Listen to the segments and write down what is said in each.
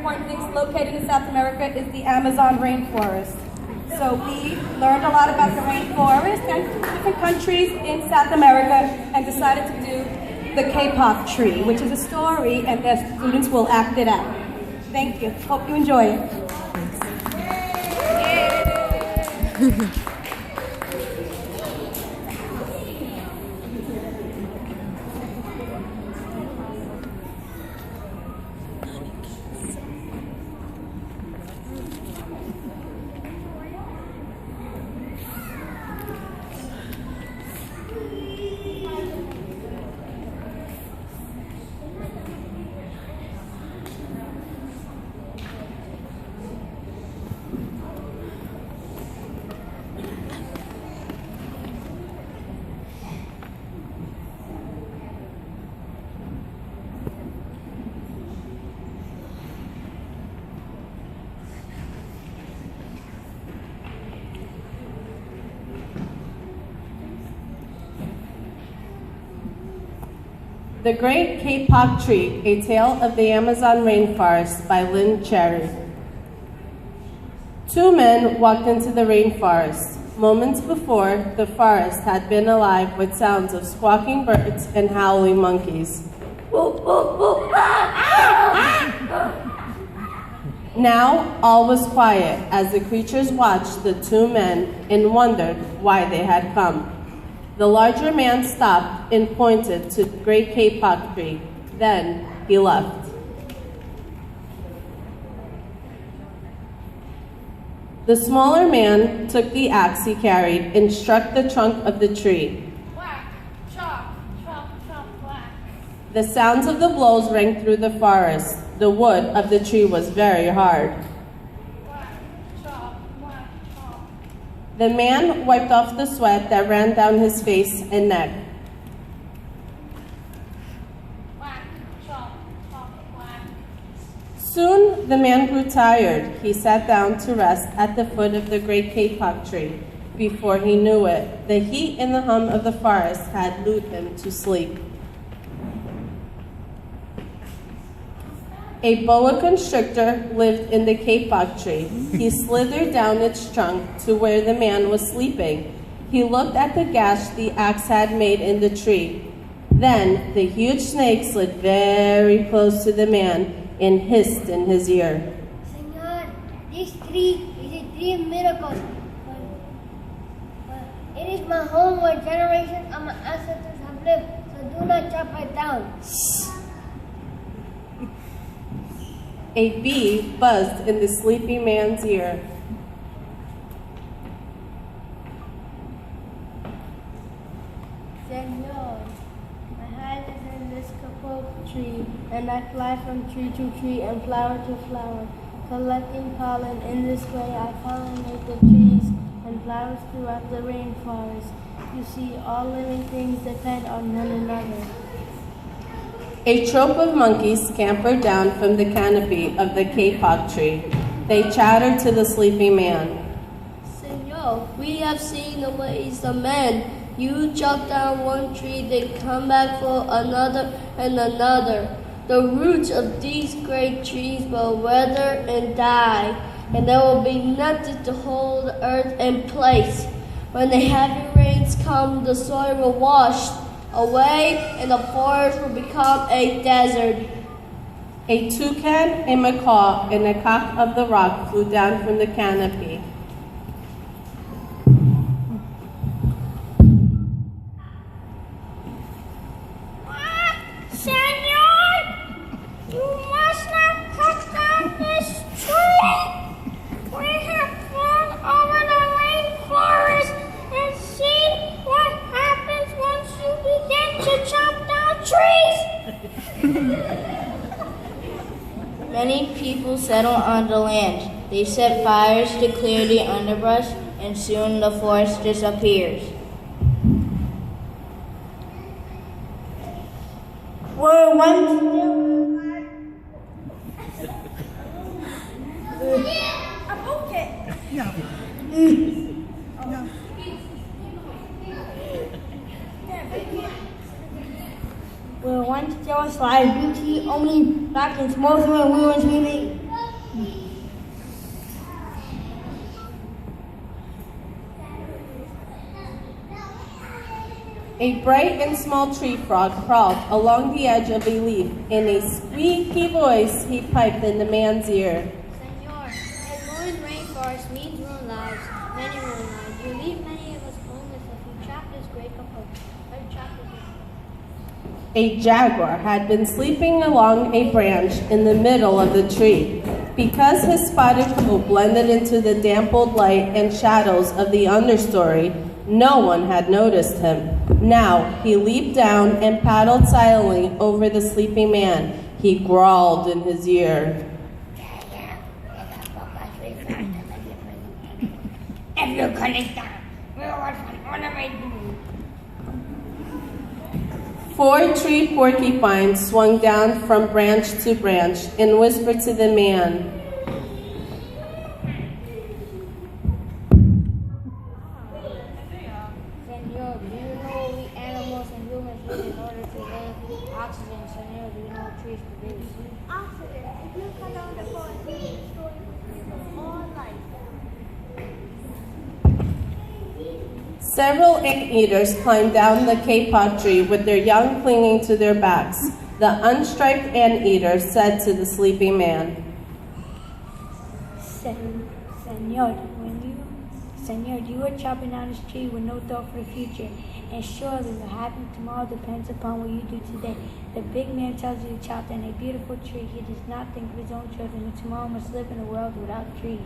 important things located in South America is the Amazon rainforest. So we learned a lot about the rainforest and different countries in South America and decided to do the K-pop tree, which is a story, and the students will act it out. Thank you. Hope you enjoy it. The Great K-pop Tree, A Tale of the Amazon Rainforest by Lynn Cherry. Two men walked into the rainforest. Moments before, the forest had been alive with sounds of squawking birds and howling monkeys. Now, all was quiet as the creatures watched the two men and wondered why they had come. The larger man stopped and pointed to the great K-pop tree. Then he left. The smaller man took the axe he carried and struck the trunk of the tree. Whack, chop, chop, chop, whack. The sounds of the blows rang through the forest. The wood of the tree was very hard. Whack, chop, whack, chop. The man wiped off the sweat that ran down his face and neck. Whack, chop, chop, whack. Soon the man grew tired. He sat down to rest at the foot of the great K-pop tree. Before he knew it, the heat and the hum of the forest had lulled him to sleep. A boa constrictor lived in the K-pop tree. He slithered down its trunk to where the man was sleeping. He looked at the gash the axe had made in the tree. Then the huge snake slid very close to the man and hissed in his ear. Senor, this tree is a tree of miracles. It is my home where generations of my ancestors have lived, so do not chop it down. A bee buzzed in the sleepy man's ear. Senor, I hide in this kapok tree, and I fly from tree to tree and flower to flower, collecting pollen. In this way, I pollinate the trees and flowers throughout the rainforest. You see, all living things depend on one another. A troop of monkeys scampered down from the canopy of the K-pop tree. They chattered to the sleepy man. Senor, we have seen the ways of men. You chop down one tree, then come back for another and another. The roots of these great trees will wither and die, and there will be nothing to hold the earth in place. When the heavy rains come, the soil will wash away, and the forest will become a desert. A toucan, a macaw, and a cock of the rock flew down from the canopy. Senor, you must not cut down this tree. We have flown over the rainforest and seen what happens once you begin to chop down trees. Many people settle on the land. They set fires to clear the underbrush, and soon the forest disappears. Where once Where once there was live beauty, only black and smoldering ruins remain. A bright and small tree frog crawled along the edge of a leaf. In a squeaky voice, he piped in the man's ear. Senor, a ruined rainforest means ruined lives, many ruined lives. You leave many of us homeless if you trap this great couple. A jaguar had been sleeping along a branch in the middle of the tree. Because his spotted coat blended into the dampened light and shadows of the understory, no one had noticed him. Now he leaped down and paddled silently over the sleeping man. He growled in his ear. If you couldn't stop, we would ornament you. 4 tree porcupines swung down from branch to branch and whispered to the man. Senor, do you know we animals and humans need in order to live? Oxygen, senor, do you know what trees produce? Oxygen. If you cut down the forest, you will destroy all life. Several anteaters climbed down the kapok tree with their young clinging to their backs. The unstriped anteater said to the sleeping man, Senor, you are chopping down this tree with no thought for the future, and surely the happy tomorrow depends upon what you do today. The big man tells you to chop down a beautiful tree. He does not think of his own children, and tomorrow must live in a world without trees.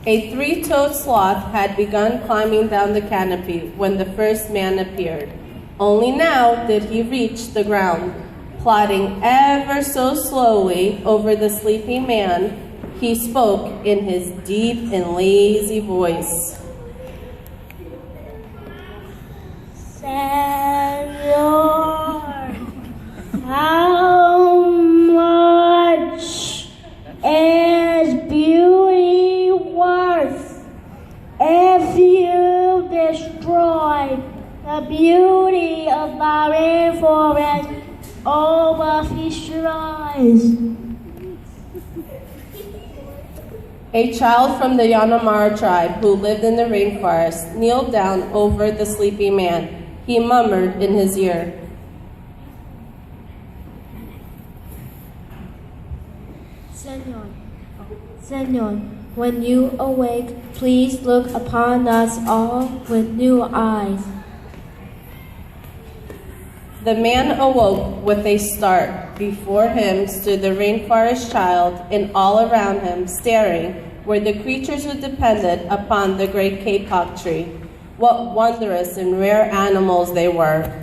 A 3-toed sloth had begun climbing down the canopy when the first man appeared. Only now did he reach the ground. Plodding ever so slowly over the sleeping man, he spoke in his deep and lazy voice. Senor, how much is beauty worth if you destroy the beauty of my rainforest? All of his shrines. A child from the Yanamara tribe who lived in the rainforest kneeled down over the sleeping man. He murmured in his ear, Senor, when you awake, please look upon us all with new eyes. The man awoke with a start. Before him stood the rainforest child, and all around him, staring, were the creatures who depended upon the great kapok tree. What wondrous and rare animals they were.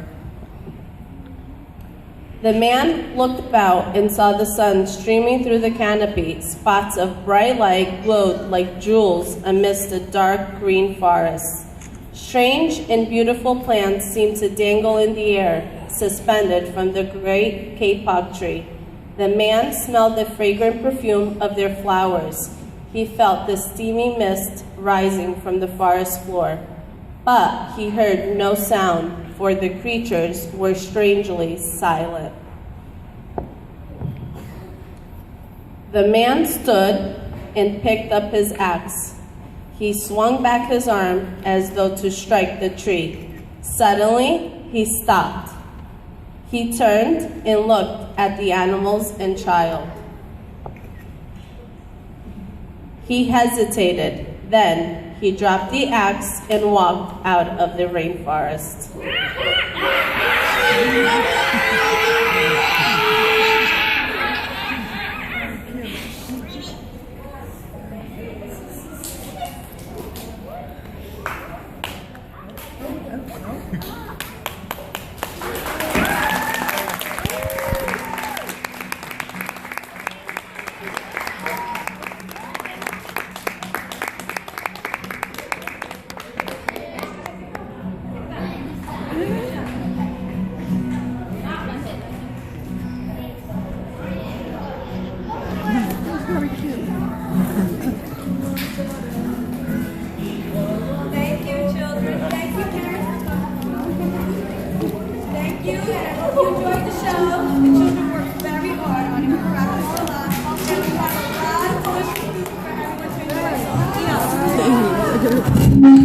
The man looked about and saw the sun streaming through the canopy. Spots of bright light glowed like jewels amidst the dark green forest. Strange and beautiful plants seemed to dangle in the air, suspended from the great kapok tree. The man smelled the fragrant perfume of their flowers. He felt the steamy mist rising from the forest floor. But he heard no sound, for the creatures were strangely silent. The man stood and picked up his axe. He swung back his arm as though to strike the tree. Suddenly, he stopped. He turned and looked at the animals and child. He hesitated. Then he dropped the axe and walked out of the rainforest. Thank you, children. Thank you, parents. Thank you, and I hope you enjoyed the show. The children worked very hard on it. We practiced a lot, and we have a lot of questions for everyone to enjoy. So,